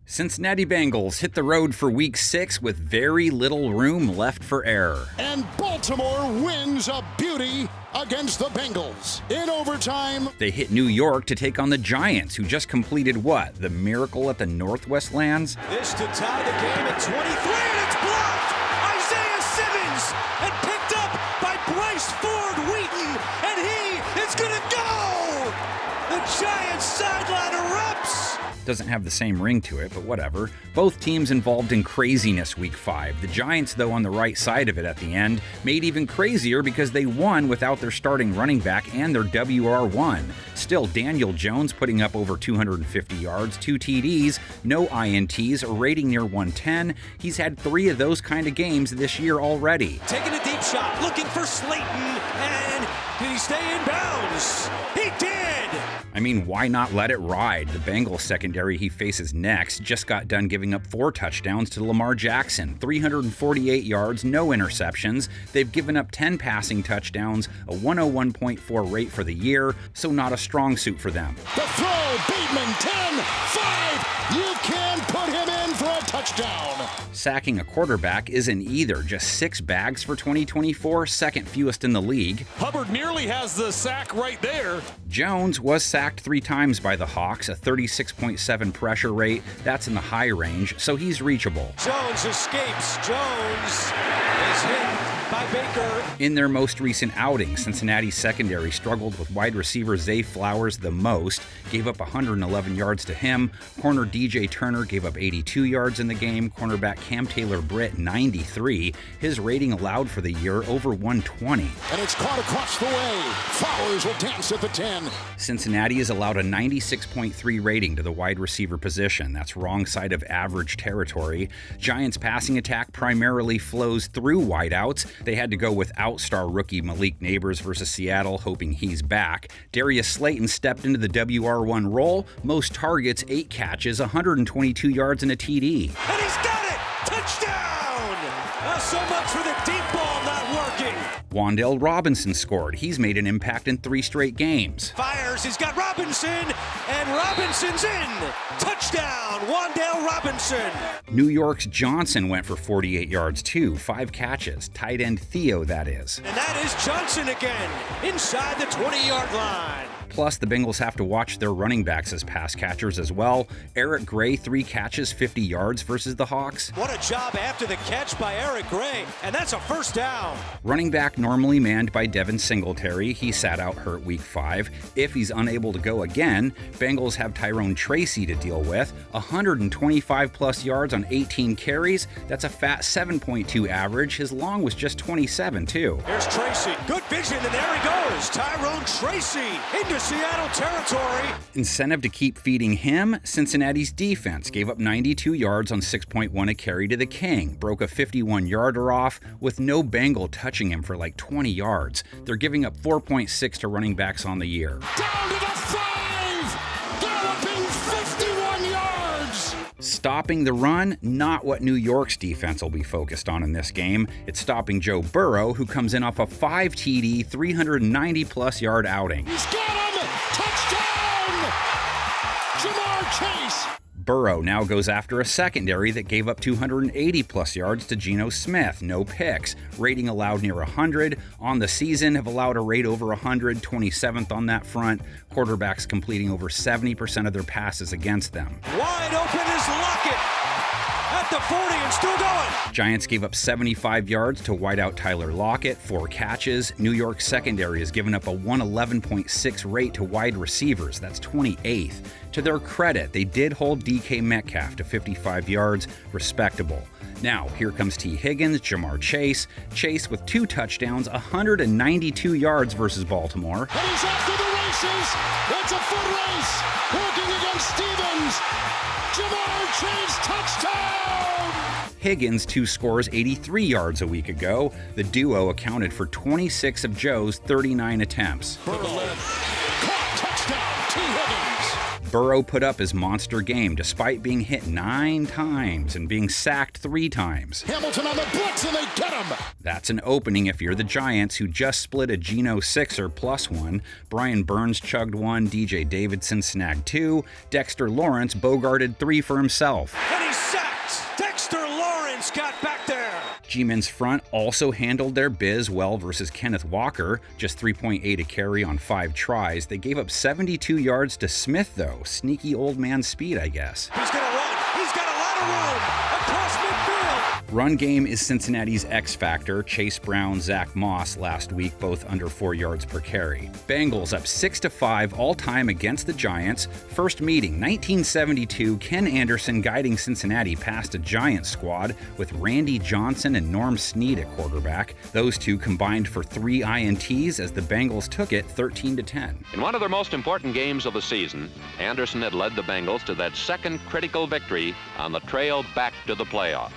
Cincinnati Bengals hit the road for Week 6 with very little room left for error. And Baltimore wins a beauty against the Bengals. In overtime, they hit New York to take on the Giants, who just completed what? The miracle at the Northwest Lands? This to tie the game at 23, and it's blocked! Isaiah Simmons, and picked up by Bryce Ford Wheaton, and he is gonna go! The Giants sideline erupts! Doesn't have the same ring to it, but whatever. Both teams involved in craziness Week 5. The Giants, though, on the right side of it at the end, made even crazier because they won without their starting running back and their WR1. Still, Daniel Jones putting up over 250 yards, 2 TDs, no INTs, a rating near 110. He's had 3 of those kind of games this year already. Taking a deep shot, looking for Slayton, and did he stay in bounds? He did! I mean, why not let it ride? The Bengals secondary he faces next just got done giving up 4 touchdowns to Lamar Jackson, 348 yards, no interceptions. They've given up 10 passing touchdowns, a 101.4 rate for the year, so not a strong suit for them. The throw, Bateman, 10, 5, you can put him in for a touchdown. Sacking a quarterback isn't either, just 6 bags for 2024, second fewest in the league. Hubbard nearly has the sack right there. Jones was sacked 3 times by the Hawks, a 36.7 pressure rate. That's in the high range, so he's reachable. Jones escapes. Jones is hit by Baker. In their most recent outing, Cincinnati's secondary struggled with wide receiver Zay Flowers the most, gave up 111 yards to him. Corner DJ Turner gave up 82 yards in the game. Cornerback Cam Taylor-Britt, 93. His rating allowed for the year over 120. And it's caught across the way. Flowers will dance at the 10. Cincinnati has allowed a 96.3 rating to the wide receiver position. That's wrong side of average territory. Giants' passing attack primarily flows through wideouts. They had to go without star rookie Malik Neighbors versus Seattle, hoping he's back. Darius Slayton stepped into the WR1 role. Most targets, 8 catches, 122 yards and a TD. And he's got it! Touchdown! So much for the deep ball not working. Wan'Dale Robinson scored. He's made an impact in 3 straight games. Fires, he's got Robinson, and Robinson's in! Touchdown, Wan'Dale Robinson! New York's Johnson went for 48 yards too, 5 catches. Tight end Theo, that is. And that is Johnson again, inside the 20-yard line. Plus, the Bengals have to watch their running backs as pass catchers as well. Eric Gray, 3 catches, 50 yards versus the Hawks. What a job after the catch by Eric Gray, and that's a first down. Running back normally manned by Devin Singletary. He sat out hurt Week 5. If he's unable to go again, Bengals have Tyrone Tracy to deal with. 125-plus yards on 18 carries. That's a fat 7.2 average. His long was just 27, too. Here's Tracy. Good vision, and there he goes. Tyrone Tracy into Seattle territory. Incentive to keep feeding him. Cincinnati's defense gave up 92 yards on 6.1 a carry to the King. Broke a 51-yarder off with no Bengal touching him for like 20 yards. They're giving up 4.6 to running backs on the year. Down to the 5! Galloping 51 yards! Stopping the run, not what New York's defense will be focused on in this game. It's stopping Joe Burrow, who comes in off a 5 TD, 390-plus yard outing. He's got him! Touchdown! Jamar Chase! Burrow now goes after a secondary that gave up 280-plus yards to Geno Smith. No picks. Rating allowed near 100. On the season, have allowed a rate over 100, 27th on that front. Quarterbacks completing over 70% of their passes against them. Wide open is Lockett at the 40 and still going. Giants gave up 75 yards to wideout Tyler Lockett, 4 catches. New York secondary has given up a 111.6 rate to wide receivers. That's 28th. To their credit, they did hold DK Metcalf to 55 yards, respectable. Now, here comes T. Higgins, Jamar Chase. Chase with 2 touchdowns, 192 yards versus Baltimore. And he's after the races! It's a foot race! Working against Stevens! Jamar Chase, touchdown! Higgins, 2 scores, 83 yards a week ago. The duo accounted for 26 of Joe's 39 attempts. Burrow caught, touchdown, T. Higgins! Burrow put up his monster game despite being hit 9 times and being sacked 3 times. Hamilton on the blitz, and they get him. That's an opening if you're the Giants, who just split a Geno Sixer +1. Brian Burns chugged 1, DJ Davidson snagged 2, Dexter Lawrence bogarted 3 for himself. And he's sacked. Dexter Lawrence got back there. G-Men's front also handled their biz well versus Kenneth Walker, just 3.8 a carry on 5 tries. They gave up 72 yards to Smith, though. Sneaky old man speed, I guess. He's going to run. He's got a lot of room across midfield. Run game is Cincinnati's X factor. Chase Brown, Zach Moss last week, both under 4 yards per carry. Bengals up 6-5 all-time against the Giants. First meeting, 1972, Ken Anderson guiding Cincinnati past a Giants squad with Randy Johnson and Norm Snead at quarterback. Those two combined for 3 INTs as the Bengals took it 13-10. In one of their most important games of the season, Anderson had led the Bengals to that second critical victory on the trail back to the playoffs.